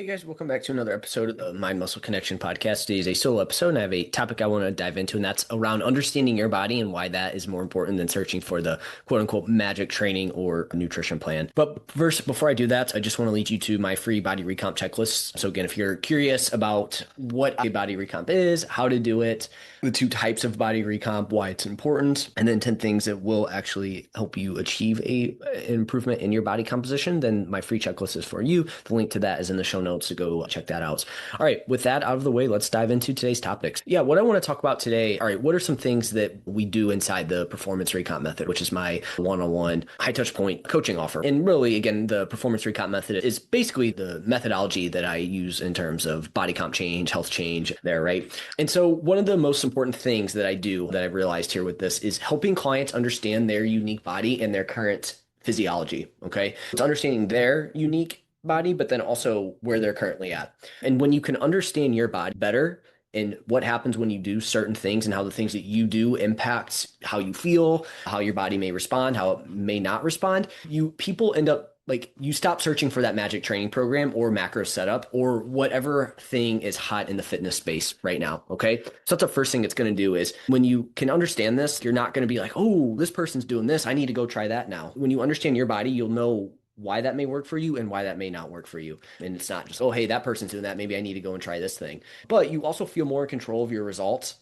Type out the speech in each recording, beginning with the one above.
Hey guys, welcome back to another episode of the Mind Muscle Connection podcast. Today is a solo episode, and I have a topic I want to dive into, and that's around understanding your body and why that is more important than searching for the quote unquote magic training or nutrition plan. But first, before I do that, I just want to lead you to my free body recomp checklist. So, again, if you're curious about what a body recomp is, how to do it, the two types of body recomp, why it's important, and then 10 things that will actually help you achieve an improvement in your body composition, then my free checklist is for you. The link to that is in the show notes, so go check that out. All right, with that out of the way, let's dive into today's topics. Yeah, what I want to talk about today, all right, what are some things that we do inside the Performance Recomp Method, which is my one-on-one high touch point coaching offer. And really, again, the Performance Recomp Method is basically the methodology that I use in terms of body comp change, health change there, right? And so one of the most important things that I do that I've realized here with this is helping clients understand their unique body and their current physiology, okay? It's understanding their unique body, but then also where they're currently at. And when you can understand your body better and what happens when you do certain things and how the things that you do impacts how you feel, how your body may respond, how it may not respond, people end up like you stop searching for that magic training program or macro setup or whatever thing is hot in the fitness space right now. Okay. So that's the first thing it's going to do is when you can understand this, you're not going to be like, oh, this person's doing this, I need to go try that now. When you understand your body, you'll know why that may work for you and why that may not work for you. And it's not just, oh, hey, that person's doing that, maybe I need to go and try this thing. But you also feel more in control of your results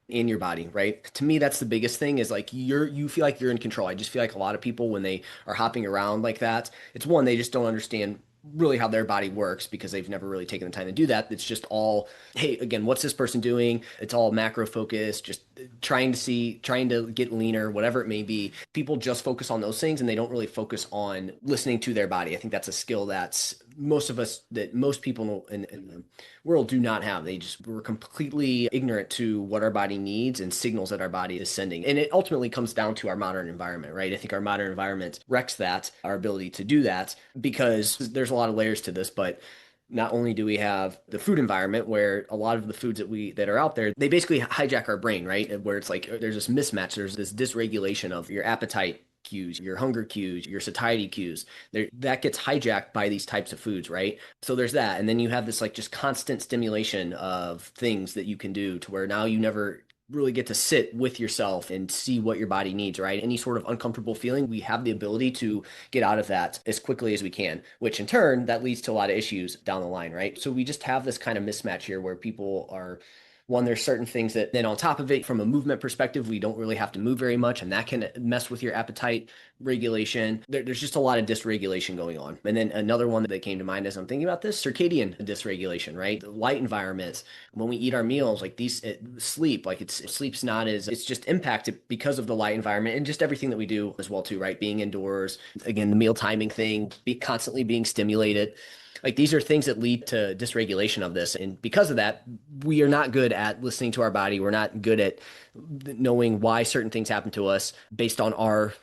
in your body, right? To me, that's the biggest thing is like you feel like you're in control. I just feel like a lot of people when they are hopping around like that, it's one, they just don't understand really how their body works because they've never really taken the time to do that. It's just all, hey, again, what's this person doing? It's all macro focused, just trying to get leaner, whatever it may be. People just focus on those things and they don't really focus on listening to their body. I think that's a skill that's most people in the world do not have. We're completely ignorant to what our body needs and signals that our body is sending. And it ultimately comes down to our modern environment, right? I think our modern environment wrecks that, our ability to do that, because there's a lot of layers to this, but not only do we have the food environment where a lot of the foods that are out there, they basically hijack our brain, right? Where it's like there's this mismatch, there's this dysregulation of your appetite cues, your hunger cues, your satiety cues. That gets hijacked by these types of foods, right? So there's that. And then you have this like just constant stimulation of things that you can do to where now you never really get to sit with yourself and see what your body needs, right? Any sort of uncomfortable feeling, we have the ability to get out of that as quickly as we can, which in turn, that leads to a lot of issues down the line, right? So we just have this kind of mismatch here where people are one, there's certain things that then on top of it, from a movement perspective, we don't really have to move very much, and that can mess with your appetite regulation. There's just a lot of dysregulation going on. And then another one that came to mind as I'm thinking about this, circadian dysregulation, right? The light environments, when we eat our meals, like sleep, like sleep's not as, it's just impacted because of the light environment and just everything that we do as well too, right? Being indoors, again, the meal timing thing, constantly being stimulated. Like these are things that lead to dysregulation of this. And because of that, we are not good at listening to our body. We're not good at knowing why certain things happen to us based on our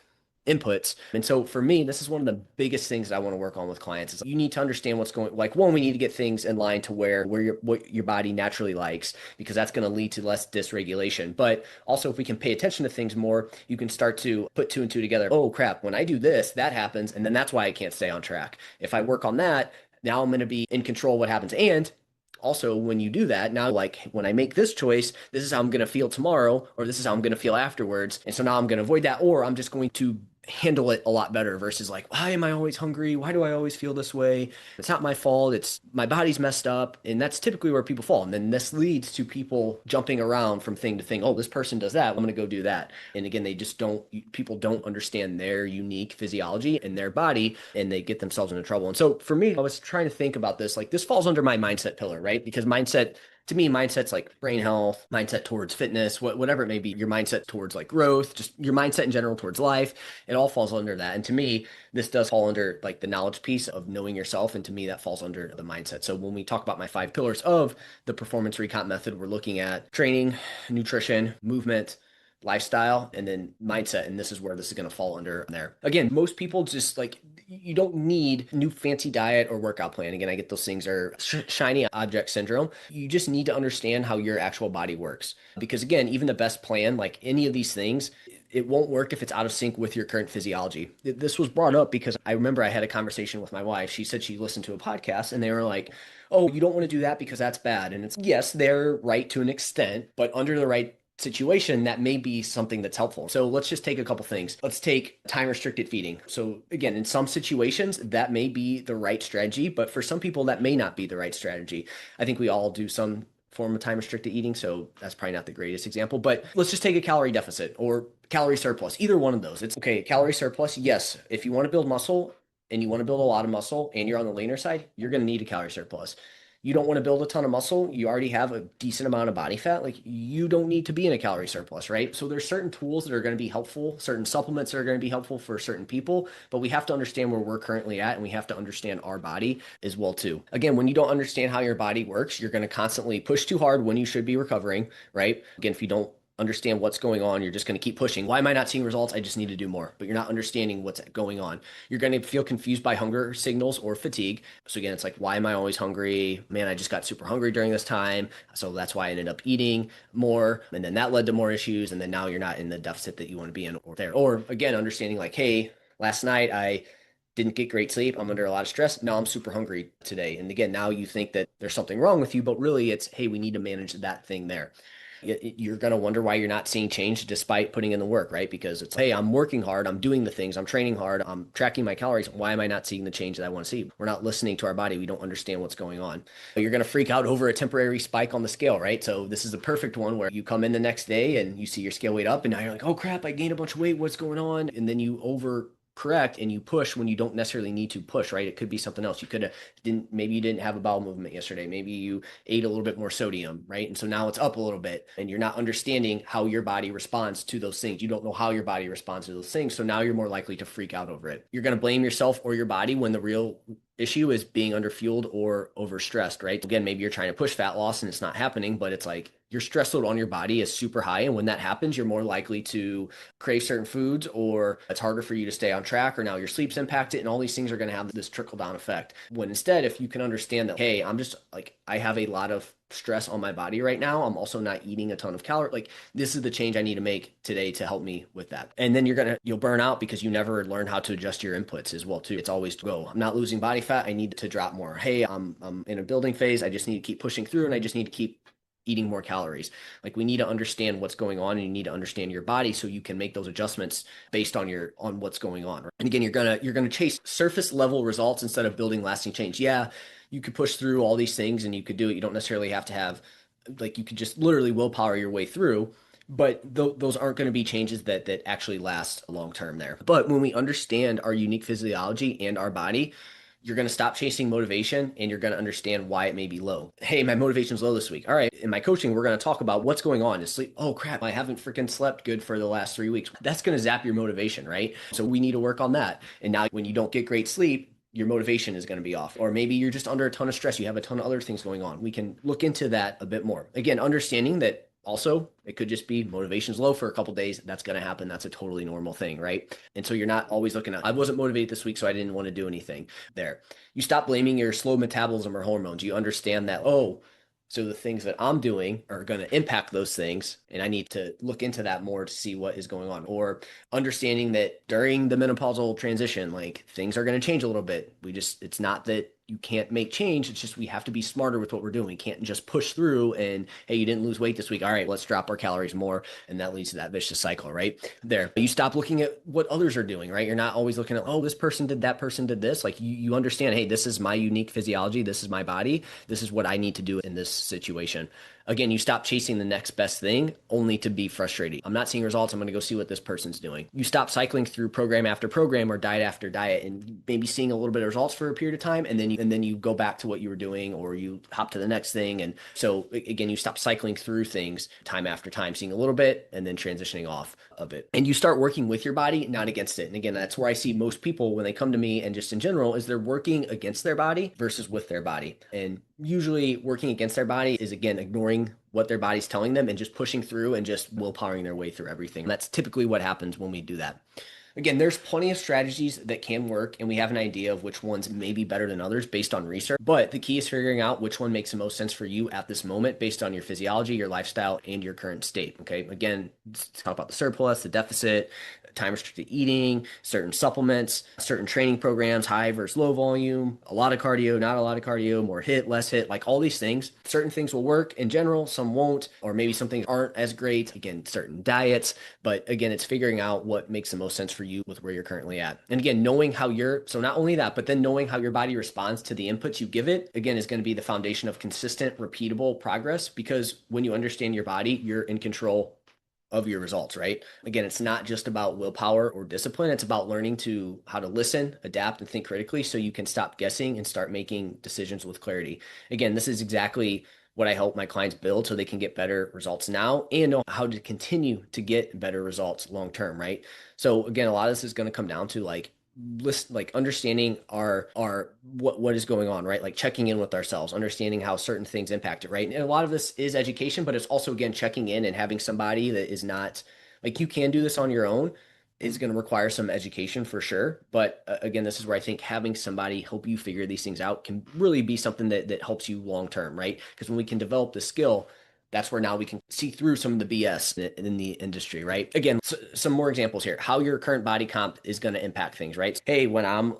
inputs. And so for me, this is one of the biggest things that I want to work on with clients is you need to understand what's going, like one, we need to get things in line to what your body naturally likes, because that's going to lead to less dysregulation. But also if we can pay attention to things more, you can start to put two and two together. Oh crap, when I do this, that happens. And then that's why I can't stay on track. If I work on that, now I'm going to be in control of what happens. And also, when you do that, now like when I make this choice, this is how I'm going to feel tomorrow, or this is how I'm going to feel afterwards. And so now I'm going to avoid that, or I'm just going to handle it a lot better versus like, why am I always hungry? Why do I always feel this way? It's not my fault. It's my body's messed up. And that's typically where people fall. And then this leads to people jumping around from thing to thing. Oh, this person does that, I'm going to go do that. And again, people don't understand their unique physiology and their body, and they get themselves into trouble. And so for me, I was trying to think about this, like this falls under my mindset pillar, right? Because to me, mindset's like brain health, mindset towards fitness, whatever it may be, your mindset towards like growth, just your mindset in general towards life, it all falls under that. And to me, this does fall under like the knowledge piece of knowing yourself. And to me, that falls under the mindset. So when we talk about my 5 pillars of the Performance Recomp Method, we're looking at training, nutrition, movement, lifestyle, and then mindset. And this is where this is going to fall under there. Again, most people just like, you don't need new fancy diet or workout plan. Again, I get those things are shiny object syndrome. You just need to understand how your actual body works. Because again, even the best plan, like any of these things, it won't work if it's out of sync with your current physiology. This was brought up because I remember I had a conversation with my wife. She said she listened to a podcast and they were like, oh, you don't want to do that because that's bad. And it's, yes, they're right to an extent, but under the right situation, that may be something that's helpful. So let's just take a couple things. Let's take time restricted feeding. So again, in some situations, that may be the right strategy, but for some people, that may not be the right strategy. I think we all do some form of time restricted eating, so that's probably not the greatest example, but let's just take a calorie deficit or calorie surplus, either one of those. It's okay, calorie surplus, yes, if you want to build muscle and you want to build a lot of muscle and you're on the leaner side, you're going to need a calorie surplus. You don't want to build a ton of muscle, you already have a decent amount of body fat, like you don't need to be in a calorie surplus, right? So there's certain tools that are going to be helpful, certain supplements that are going to be helpful for certain people, but we have to understand where we're currently at and we have to understand our body as well too. Again, when you don't understand how your body works, you're going to constantly push too hard when you should be recovering, right? Again, if you don't understand what's going on, you're just going to keep pushing. Why am I not seeing results? I just need to do more. But you're not understanding what's going on. You're going to feel confused by hunger signals or fatigue. So again, it's like, why am I always hungry? Man, I just got super hungry during this time. So that's why I ended up eating more. And then that led to more issues. And then now you're not in the deficit that you want to be in or there. Or again, understanding like, hey, last night I didn't get great sleep. I'm under a lot of stress. Now I'm super hungry today. And again, now you think that there's something wrong with you, but really it's, hey, we need to manage that thing there. You're going to wonder why you're not seeing change despite putting in the work, right? Because it's, hey, I'm working hard, I'm doing the things, I'm training hard, I'm tracking my calories. Why am I not seeing the change that I want to see? We're not listening to our body. We don't understand what's going on. You're going to freak out over a temporary spike on the scale, right? So this is a perfect one where you come in the next day and you see your scale weight up and now you're like, oh crap, I gained a bunch of weight. What's going on? And then you correct and you push when you don't necessarily need to push, right? It could be something else. You could have didn't maybe you didn't have a bowel movement yesterday. Maybe you ate a little bit more sodium, right? And so now it's up a little bit and you're not understanding how your body responds to those things. You don't know how your body responds to those things. So now you're more likely to freak out over it. You're going to blame yourself or your body when the real issue is being underfueled or overstressed, right? Again, maybe you're trying to push fat loss and it's not happening, but it's like your stress load on your body is super high. And when that happens, you're more likely to crave certain foods or it's harder for you to stay on track or now your sleep's impacted and all these things are going to have this trickle down effect. When instead, if you can understand that, hey, I'm just like, I have a lot of stress on my body right now. I'm also not eating a ton of calories. Like this is the change I need to make today to help me with that. And then you'll burn out because you never learn how to adjust your inputs as well too. It's always go, I'm not losing body fat. I need to drop more. Hey, I'm in a building phase. I just need to keep pushing through and I just need to keep eating more calories. Like we need to understand what's going on and you need to understand your body so you can make those adjustments based on what's going on. Right? And again, you're going to chase surface level results instead of building lasting change. Yeah, you could push through all these things and you could do it. You don't necessarily have to have like you could just literally willpower your way through. But those aren't going to be changes that actually last long term there. But when we understand our unique physiology and our body, you're going to stop chasing motivation and you're going to understand why it may be low. Hey, my motivation's low this week. All right. In my coaching, we're going to talk about what's going on. Is sleep. Oh crap. I haven't freaking slept good for the last 3 weeks. That's going to zap your motivation, right? So we need to work on that. And now when you don't get great sleep, your motivation is going to be off. Or maybe you're just under a ton of stress. You have a ton of other things going on. We can look into that a bit more. Again, understanding that also, it could just be motivation's low for a couple days. That's going to happen. That's a totally normal thing, right? And so you're not always looking at, I wasn't motivated this week, so I didn't want to do anything there. You stop blaming your slow metabolism or hormones. You understand that, oh, so the things that I'm doing are going to impact those things. And I need to look into that more to see what is going on. Or understanding that during the menopausal transition, like things are going to change a little bit. It's not that you can't make change. It's just we have to be smarter with what we're doing. We can't just push through and, hey, you didn't lose weight this week. All right, let's drop our calories more. And that leads to that vicious cycle, right? There. You stop looking at what others are doing, right? You're not always looking at, oh, this person did that person did this. Like you understand, hey, this is my unique physiology. This is my body. This is what I need to do in this situation. Again, you stop chasing the next best thing only to be frustrated. I'm not seeing results. I'm going to go see what this person's doing. You stop cycling through program after program or diet after diet and maybe seeing a little bit of results for a period of time. And then you go back to what you were doing or you hop to the next thing. And so again, you stop cycling through things time after time, seeing a little bit and then transitioning off a bit. And you start working with your body, not against it. And again, that's where I see most people when they come to me and just in general is they're working against their body versus with their body. And usually working against their body is, again, ignoring what their body's telling them and just pushing through and just willpowering their way through everything. That's typically what happens when we do that. Again, there's plenty of strategies that can work, and we have an idea of which ones may be better than others based on research. But the key is figuring out which one makes the most sense for you at this moment based on your physiology, your lifestyle, and your current state. Okay. Again, let's talk about the surplus, the deficit, time restricted eating, certain supplements, certain training programs, high versus low volume, a lot of cardio, not a lot of cardio, more hit, less hit, like all these things. Certain things will work in general, some won't, or maybe some things aren't as great. Again, certain diets, but again, it's figuring out what makes the most sense for you with where you're currently at. And again, knowing how so not only that, but then knowing how your body responds to the inputs you give it, again, is going to be the foundation of consistent, repeatable progress, because when you understand your body, you're in control of your results, right? Again, it's not just about willpower or discipline. It's about learning to how to listen, adapt, and think critically so you can stop guessing and start making decisions with clarity. Again, this is exactly what I help my clients build so they can get better results now and know how to continue to get better results long term, right? So again, a lot of this is going to come down to like understanding our what is going on, right? Like checking in with ourselves, understanding how certain things impact it, right? And a lot of this is education, but it's also again checking in and having somebody that is not like you can do this on your own is going to require some education for sure. But again, this is where I think having somebody help you figure these things out can really be something that helps you long term, right? Because when we can develop the skill, that's where now we can see through some of the BS in the industry, right? Again, some more examples here. How your current body comp is going to impact things, right? Hey, when I'm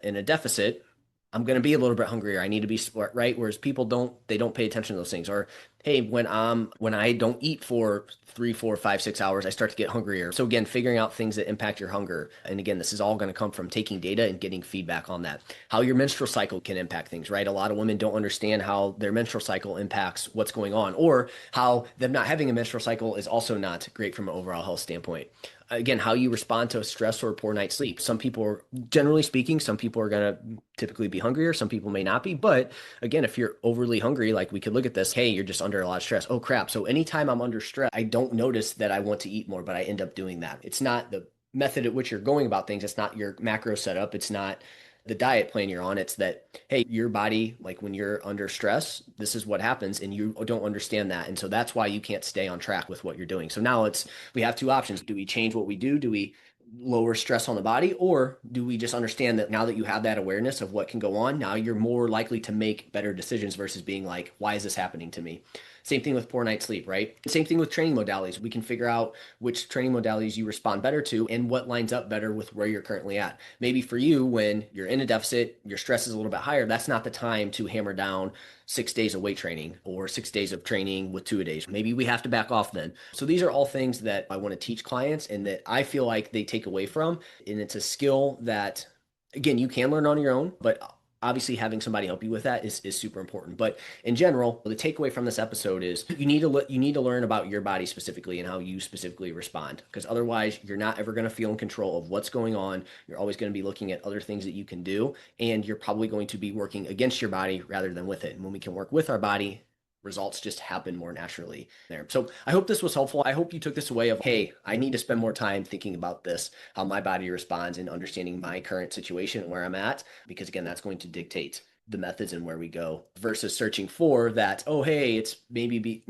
in a deficit, I'm going to be a little bit hungrier. I need to be split, right? Whereas people don't pay attention to those things. Or, hey, when I don't eat for 3, 4, 5, 6 hours, I start to get hungrier. So again, figuring out things that impact your hunger. And again, this is all going to come from taking data and getting feedback on that. How your menstrual cycle can impact things, right? A lot of women don't understand how their menstrual cycle impacts what's going on, or how them not having a menstrual cycle is also not great from an overall health standpoint. Again, how you respond to stress or a poor night's sleep. Some people are, generally speaking, some people are going to typically be hungrier. Some people may not be. But again, if you're overly hungry, like we could look at this, hey, you're just under a lot of stress. Oh, crap. So anytime I'm under stress, I don't notice that I want to eat more, but I end up doing that. It's not the method at which you're going about things. It's not your macro setup. It's not the diet plan you're on. It's that, hey, your body, like when you're under stress, this is what happens, and you don't understand that. And so that's why you can't stay on track with what you're doing. So now we have two options. Do we change what we do? Do we lower stress on the body, or do we just understand that now that you have that awareness of what can go on, now you're more likely to make better decisions versus being like, why is this happening to me? Same thing with poor night's sleep, right? Same thing with training modalities. We can figure out which training modalities you respond better to and what lines up better with where you're currently at. Maybe for you, when you're in a deficit, your stress is a little bit higher. That's not the time to hammer down 6 days of weight training or 6 days of training with 2-a-days. Maybe we have to back off then. So these are all things that I want to teach clients and that I feel like they take away from. And it's a skill that, again, you can learn on your own, but obviously having somebody help you with that is super important. But in general, the takeaway from this episode is you need to learn about your body specifically and how you specifically respond, because otherwise you're not ever going to feel in control of what's going on. You're always going to be looking at other things that you can do, and you're probably going to be working against your body rather than with it. And when we can work with our body, results just happen more naturally there. So I hope this was helpful. I hope you took this away of, hey, I need to spend more time thinking about this, how my body responds, and understanding my current situation and where I'm at, because again, that's going to dictate the methods and where we go versus searching for that. Oh, hey, it's maybe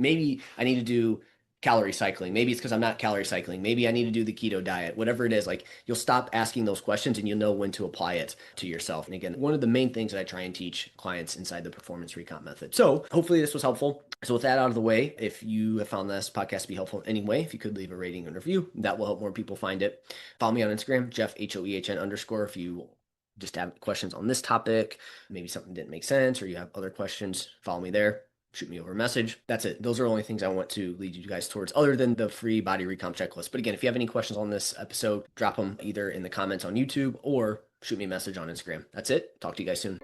I need to do calorie cycling. Maybe it's because I'm not calorie cycling. Maybe I need to do the keto diet, whatever it is. Like, you'll stop asking those questions and you'll know when to apply it to yourself. And again, one of the main things that I try and teach clients inside the Performance Recomp Method. So hopefully this was helpful. So with that out of the way, if you have found this podcast to be helpful in any way, if you could leave a rating and review, that will help more people find it. Follow me on Instagram, Jeff, HOEHN_. If you just have questions on this topic, maybe something didn't make sense, or you have other questions, follow me there. Shoot me over a message. That's it. Those are only things I want to lead you guys towards, other than the free body recomp checklist. But again, if you have any questions on this episode, drop them either in the comments on YouTube or shoot me a message on Instagram. That's it. Talk to you guys soon.